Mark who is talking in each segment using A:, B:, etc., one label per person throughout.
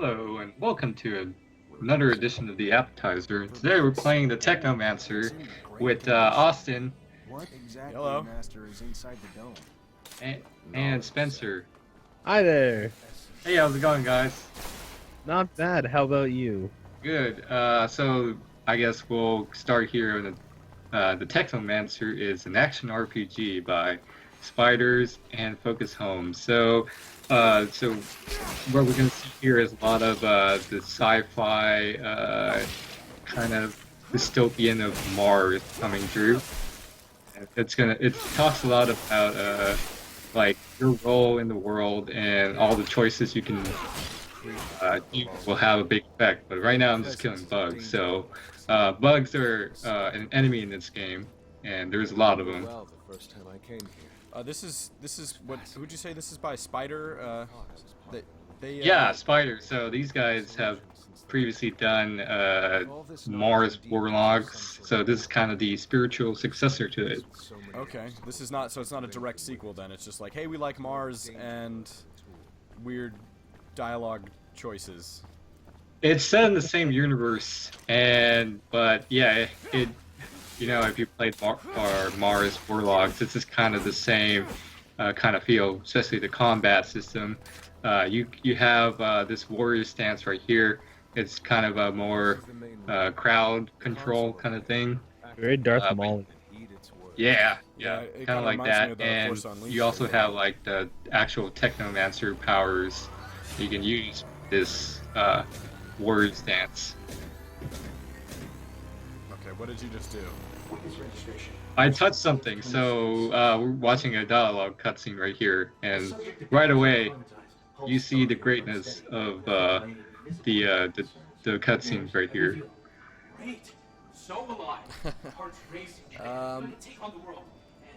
A: Hello and welcome to another edition of the Appetizer. Today we're playing the Technomancer with Austin
B: What exactly,
C: Hello.
B: Master, is inside the dome?
A: and Spencer.
D: Hi there.
A: Hey, how's it going, guys?
D: Not bad. How about you?
A: Good. So I guess we'll start here. The Technomancer is an action RPG by Spiders and Focus Home. So what we're going to see here is a lot of the sci-fi kind of dystopian of Mars coming through. It talks a lot about like your role in the world and all the choices you can do will have a big effect. But right now I'm just killing bugs. So bugs are an enemy in this game, and there's a lot of them.
E: Well, the first time I came here.
C: This is what would you say this is by Spider?
A: Yeah, Spiders. So these guys have previously done Mars Warlocks. So this is kind of the spiritual successor to it.
C: Okay, this is not, so it's not a direct sequel then. It's just like, hey, we like Mars and weird dialogue choices.
A: It's set in the same universe, but yeah, if you played Mars Warlocks, it's just kind of the same kind of feel, especially the combat system. You have this warrior stance right here. It's kind of a more crowd control kind of thing.
D: Very Darth Maul.
A: Yeah,
C: It
A: kind of like
C: reminds me
A: that.
C: of the
A: And
C: Force Unleashed
A: you also
C: a little
A: have
C: bit.
A: like the actual Technomancer powers you can use this warrior stance.
C: Okay, what did you just do?
A: I touched something, so we're watching a dialogue cutscene right here, and right away you see the greatness of the cutscenes right here.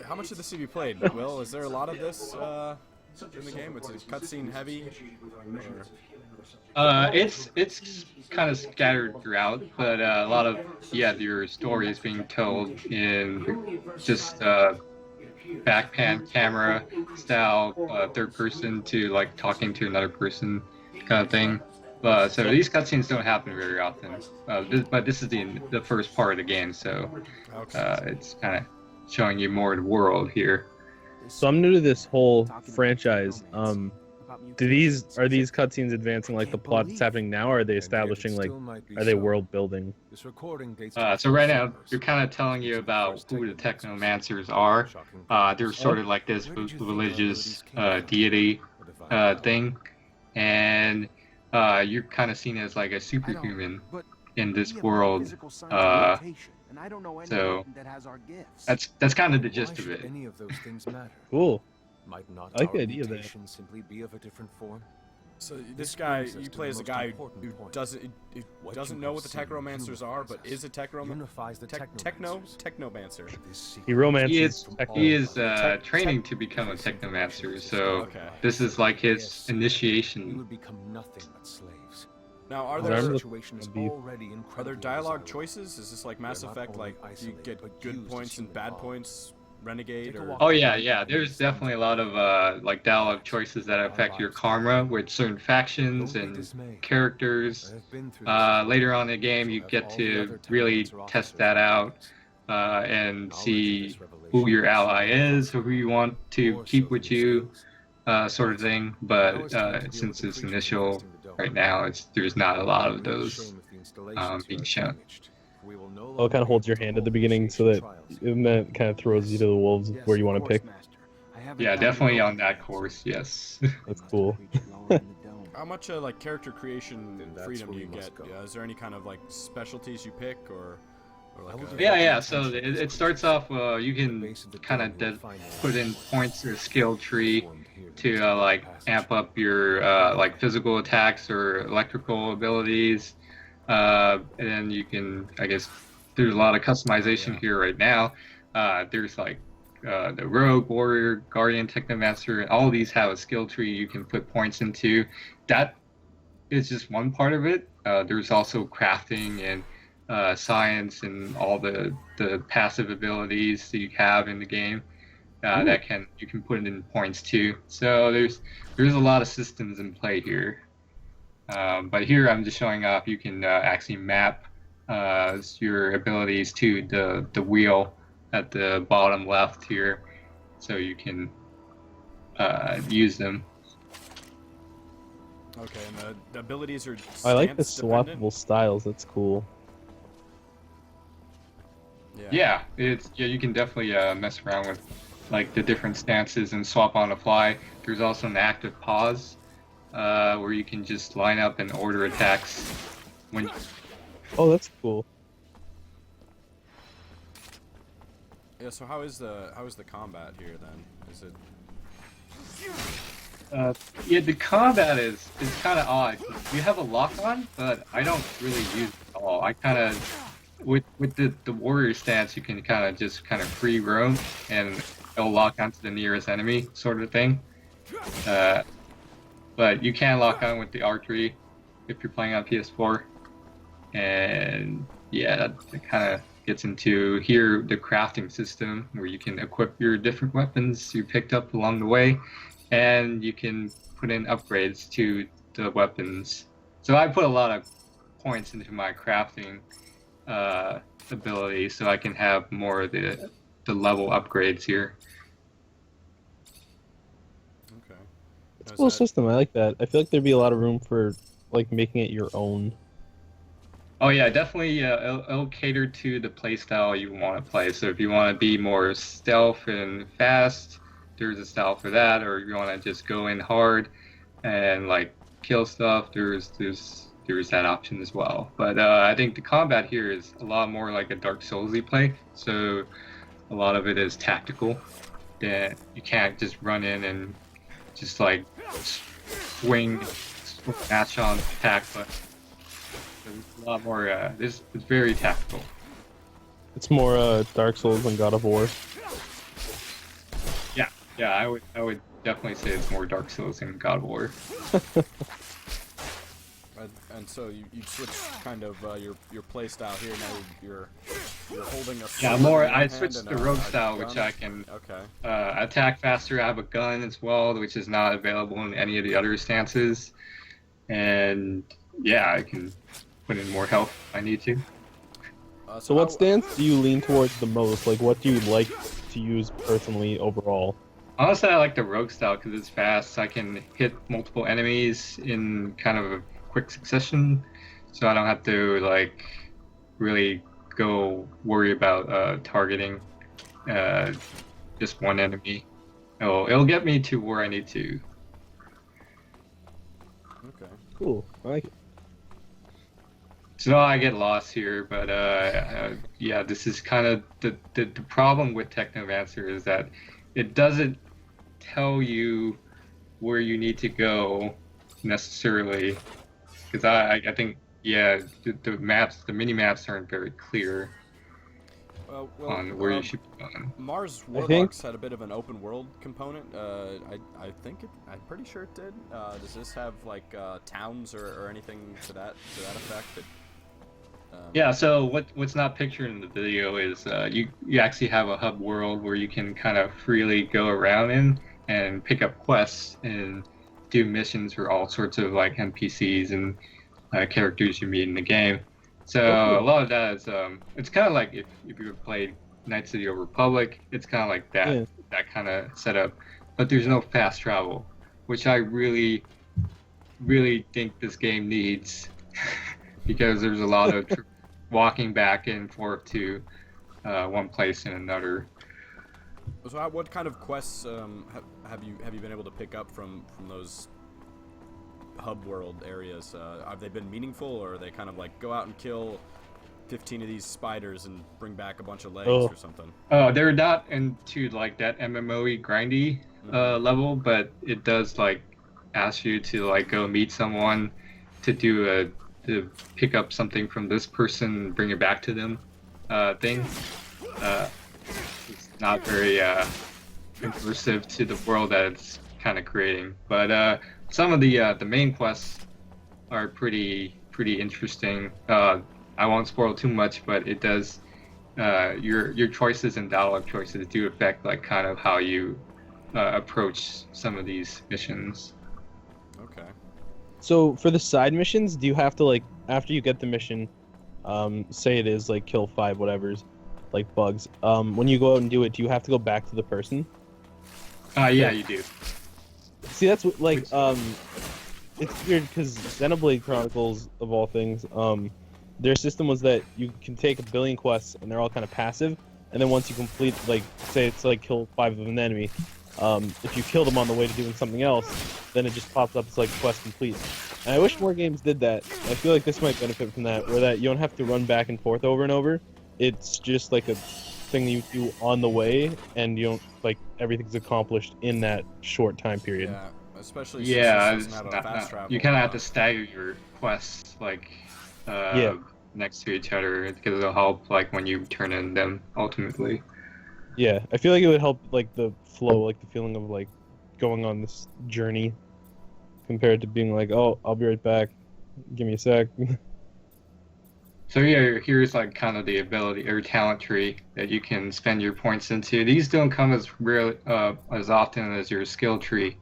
C: How much of this have you played, Will? Is there a lot of this in the game? It's cutscene heavy.
A: It's kind of scattered throughout, but a lot of your story is being told in just back pan camera style, third person to like talking to another person kind of thing. So these cutscenes don't happen very often. But this is the first part of the game, so it's kind of showing you more of the world here.
D: So I'm new to this whole franchise. Are these cutscenes advancing like the plot that's happening now, or are they establishing are they world building?
E: This recording dates
A: So right now, they're kind of telling you about who the Technomancers are. They're sort of like this religious deity thing, and you're kind of seen as like a superhuman in this world. So that's kind of the gist of it.
E: Any of those things matter.
D: Cool.
E: Might not
D: I like
E: our
D: the idea of that.
E: mutation simply be of a different form?
C: So this guy, you play as a guy who doesn't know what the Technomancers are, but is a
E: Unifies the
C: Technomancer.
D: He romances.
A: He is training to become a Technomancer. So
C: Okay.
A: this is like his
E: You
A: initiation.
E: would become nothing but slaves.
C: Now, are
D: Is that
C: there
D: really-
E: Situation is
D: be-
E: already
C: are there
E: incredibly
C: dialogue
E: desirable.
C: choices? Is this like Mass
E: They're not
C: Effect?
E: only
C: Like, do you
E: isolated,
C: get
E: but
C: good
E: used
C: points
E: as
C: and
E: human
C: bad
E: power.
C: points? Renegade
E: Take a
C: or
E: walk.
A: Oh yeah. There's definitely a lot of like dialogue choices that affect your karma with certain factions
E: Don't be
A: and
E: dismayed.
A: characters.
E: I have been through this.
A: Later on in the game, you get to really test that out and see who your ally is or who you want to keep with you, sort of thing. But since it's initial right now, there's not a lot of those being shown.
D: Oh, it kind of holds your hand at the beginning so that it kind of throws you to the wolves where you want to pick.
A: Yeah, definitely on that course. Yes.
D: That's cool.
C: how much like character creation
E: Then that's
C: freedom do
E: where
C: you
E: we must
C: get?
E: go.
C: Is there any kind of like specialties you pick or like
A: Yeah. So it starts off. You can kind of put in points or skill tree to like amp up your like physical attacks or electrical abilities, and then you can, I guess, there's a lot of customization here right now. There's like the rogue, warrior, guardian, technomancer, and all of these have a skill tree you can put points into. That is just one part of it. There's also crafting and science and all the passive abilities that you have in the game that you can put in points too. So there's a lot of systems in play here. But here I'm just showing off you can actually map your abilities to the wheel at the bottom left here, so you can use them.
C: Okay, and the abilities are
D: I like the
C: stance dependent?
D: swappable styles. That's cool.
C: Yeah.
A: Yeah, you can definitely mess around with like the different stances and swap on the fly. There's also an active pause where you can just line up and order attacks when.
D: Oh, that's cool.
C: Yeah, so how is the combat here then? Is it
A: Yeah, the combat is kind of odd. You have a lock on, but I don't really use it at all. I kind of with the warrior stance, you can kind of free roam and it'll lock onto the nearest enemy sort of thing. But you can lock on with the archery if you're playing on PS4. And yeah, that kind of gets into here the crafting system where you can equip your different weapons you picked up along the way, and you can put in upgrades to the weapons. So I put a lot of points into my crafting ability so I can have more of the level upgrades here.
C: okay?
D: It's a
C: Is
D: cool
C: that-
D: system. I like that. I feel like there'd be a lot of room for like making it your own.
A: Oh yeah, definitely. It'll cater to the playstyle you want to play. So if you want to be more stealth and fast, there's a style for that. Or if you want to just go in hard and like kill stuff, there's that option as well. But I think the combat here is a lot more like a Dark Soulsy play. So a lot of it is tactical. That you can't just run in and just like swing, match on attack, but there's a lot more. It's very tactical.
D: It's more Dark Souls than God of War.
A: Yeah, I would definitely say it's more Dark Souls than God of War.
C: And so you switch kind of your play style here. Now you're holding a
A: Yeah,
C: sword
A: more.
C: in one
A: I
C: hand
A: switched
C: and
A: to
C: a
A: rogue style,
C: gun.
A: which I can
C: Okay.
A: attack faster. I have a gun as well, which is not available in any of the other stances. And yeah, I can put in more health if I need to.
D: So what stance do you lean towards the most? Like, what do you like to use personally overall?
A: Honestly, I like the rogue style because it's fast. I can hit multiple enemies in kind of a quick succession, so I don't have to like really go worry about targeting just one enemy. It'll get me to where I need to.
C: Okay.
D: Cool. I like it.
A: So I get lost here, but yeah, this is kind of the problem with Technomancer is that it doesn't tell you where you need to go necessarily, because I think yeah the maps, the mini maps aren't very clear on where you should be going.
C: Mars
D: think-
C: Warlocks had a bit of an open world component. I'm pretty sure it did. Does this have like towns or anything to that effect?
A: Yeah, so what's not pictured in the video is you actually have a hub world where you can kind of freely go around in and pick up quests and do missions for all sorts of like NPCs and characters you meet in the game. So a lot of that is it's kind of like if you played Knights of the Old Republic, it's kind of like that
D: Yeah.
A: that kind of setup, but there's no fast travel, which I really think this game needs. Because there's a lot of walking back and forth to one place and another.
C: So what kind of quests have you been able to pick up from those hub world areas? Have they been meaningful, or are they kind of like go out and kill 15 of these spiders and bring back a bunch of legs or something?
A: Oh, they're not into like that MMO-y grindy level, but it does like ask you to like go meet someone to pick up something from this person and bring it back to them thing. It's not very immersive to the world that it's kind of creating, but some of the main quests are pretty interesting. I won't spoil too much, but it does your choices and dialogue choices do affect like kind of how you approach some of these missions.
C: Okay.
D: So for the side missions, do you have to like after you get the mission, say it is like kill 5 whatevers, like bugs. When you go out and do it, do you have to go back to the person?
A: Yeah, you do.
D: See, that's what like it's weird because Xenoblade Chronicles of all things, their system was that you can take a billion quests and they're all kind of passive, and then once you complete like say it's like kill 5 of an enemy, if you kill them on the way to doing something else, then it just pops up as like quest complete. And I wish more games did that. I feel like this might benefit from that, where that you don't have to run back and forth over and over. It's just like a thing that you do on the way, and you don't like everything's accomplished in that short time period.
C: Yeah, especially
A: Yeah,
C: since
A: it's
C: this doesn't
A: not,
C: have a fast travel.
A: you kind of have to stagger your quests like next to each other because it'll help like when you turn in them ultimately.
D: Yeah, I feel like it would help like the flow, like the feeling of like going on this journey, compared to being like, oh, I'll be right back, give me a sec.
A: So yeah, here's like kind of the ability or talent tree that you can spend your points into. These don't come as rarely as often as your skill tree,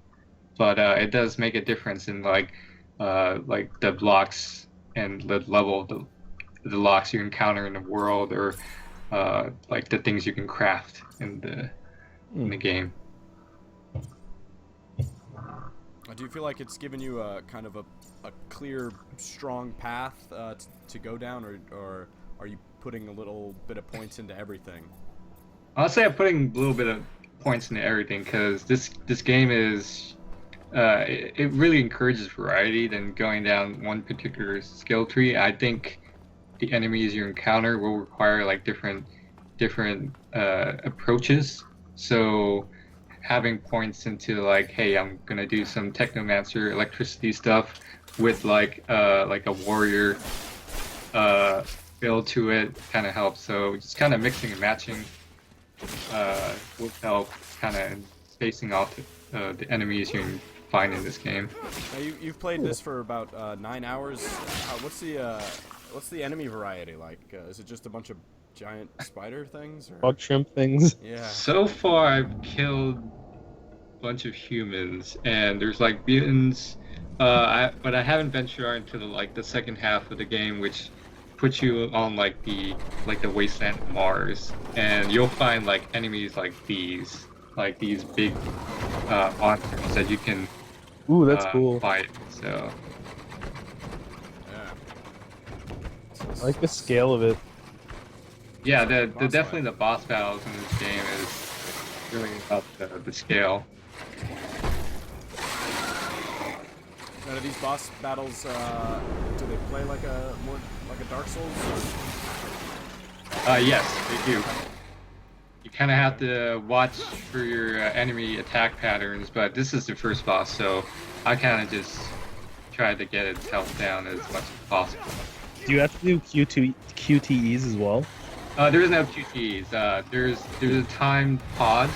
A: but it does make a difference in like the blocks and the level of the locks you encounter in the world, or like the things you can craft in the game.
C: Do you feel like it's given you a kind of a clear, strong path to go down, or are you putting a little bit of points into everything?
A: I'll say I'm putting a little bit of points into everything because this game is it really encourages variety than going down one particular skill tree. I think the enemies you encounter will require like different approaches. So having points into like, hey, I'm gonna do some Technomancer electricity stuff with like a warrior build to it kind of helps. So just kind of mixing and matching will help kind of spacing off the enemies you can find in this game.
C: Now you've played this for about 9 hours. What's the enemy variety like? Is it just a bunch of giant spider things? Or?
D: Bug shrimp things.
C: Yeah.
A: So far, I've killed a bunch of humans, and there's like mutants. But I haven't ventured into the second half of the game, which puts you on like the wasteland of Mars, and you'll find like enemies like these big monsters that you can
D: Ooh, that's cool.
A: fight. So
C: Yeah.
D: I like the scale of it.
A: yeah, the
C: Boss
A: definitely
C: fight.
A: the boss battles in this game is really about the scale.
C: Now, do these boss battles do they play like a Dark Souls?
A: Yes, they do. You kind of have to watch for your enemy attack patterns, but this is the first boss, so I kind of just tried to get its health down as much as possible.
D: Do you have to do QTEs as well?
A: There is no QTEs. There's a timed pause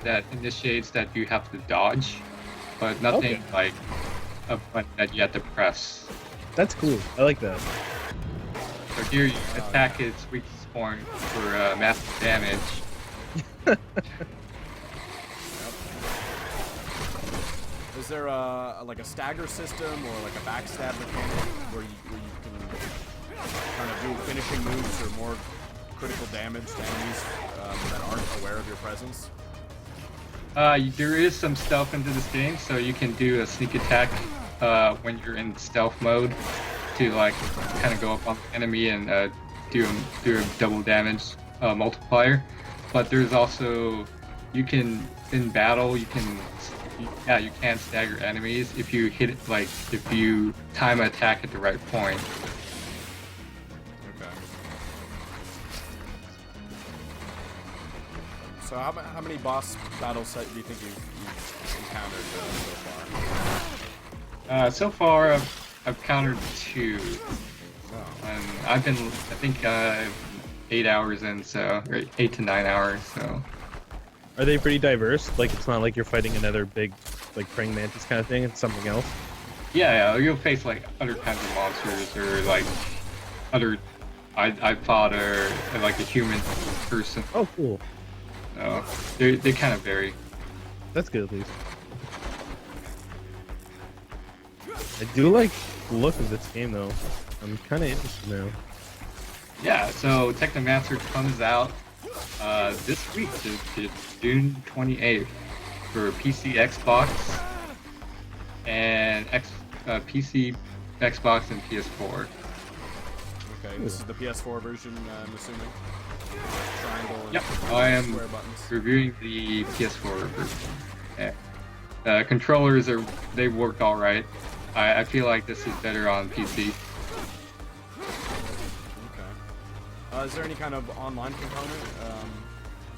A: that initiates that you have to dodge, but nothing like a button that you have to press.
D: That's cool. I like that.
A: So here, you attack its weak point for massive damage.
C: Is there like a stagger system or like a backstab mechanic where you can kind of do finishing moves or more critical damage to enemies that aren't aware of your presence?
A: There is some stealth into this game, so you can do a sneak attack when you're in stealth mode to like kind of go up on the enemy and do a double damage multiplier. But there's also you can stagger enemies if you hit it, like if you time an attack at the right point.
C: Okay. So how many boss battles do you think you've encountered so far?
A: So far, I've countered 2,
C: Oh.
A: and I've been I think 8 hours in, so or 8 to 9 hours. So
D: Are they pretty diverse? Like it's not like you're fighting another big, like praying mantis kind of thing. It's something else.
A: yeah, you'll face like other kinds of monsters or like other. I fought like a human person.
D: Oh, cool.
A: So they kind of vary.
D: That's good at least. I do like the look of this game though. I'm kind of interested now.
A: Yeah, so Technomancer comes out this week, June 28th, for PC, Xbox, and PC, Xbox, and PS4.
C: Okay, this is the PS4 version, I'm assuming. Triangle and
A: Yep, I am
C: square buttons.
A: reviewing the PS4 version. Yeah. Controllers they work all right. I feel like this is better on PC.
C: Okay. Is there any kind of online component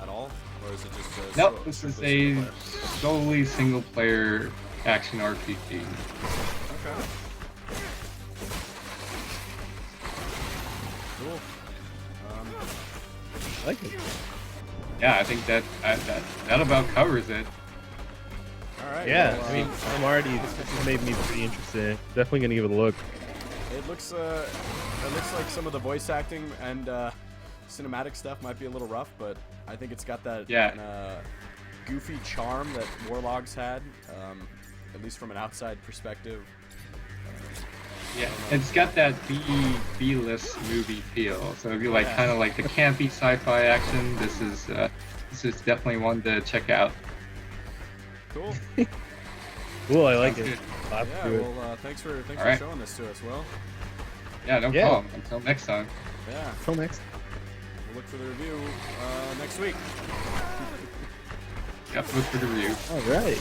C: at all, or is it just
A: Nope, this is
C: strictly
A: a
C: single player?
A: solely single-player action RPG.
C: Okay. Cool.
D: I like it.
A: Yeah, I think that about covers it.
C: All right.
D: Yeah,
C: well,
D: I mean, I'm already. This has made me pretty interested. Definitely gonna give it a look.
C: it looks like some of the voice acting and cinematic stuff might be a little rough, but I think it's got that goofy charm that Warlogs had, at least from an outside perspective.
A: Yeah, it's got that B-list movie feel. So if you like kind of like the campy sci-fi action, this is definitely one to check out.
C: Cool.
D: Cool, I like
A: Sounds
D: it.
A: good.
D: I'll have
C: Yeah.
D: to do it.
C: Well, thanks for
A: right.
C: showing this to us. Well,
A: Yeah, no
D: Yeah.
A: problem. Until next time.
C: yeah.
D: Till next.
C: We'll look for the review next week.
A: Yep, look for the review.
D: All right.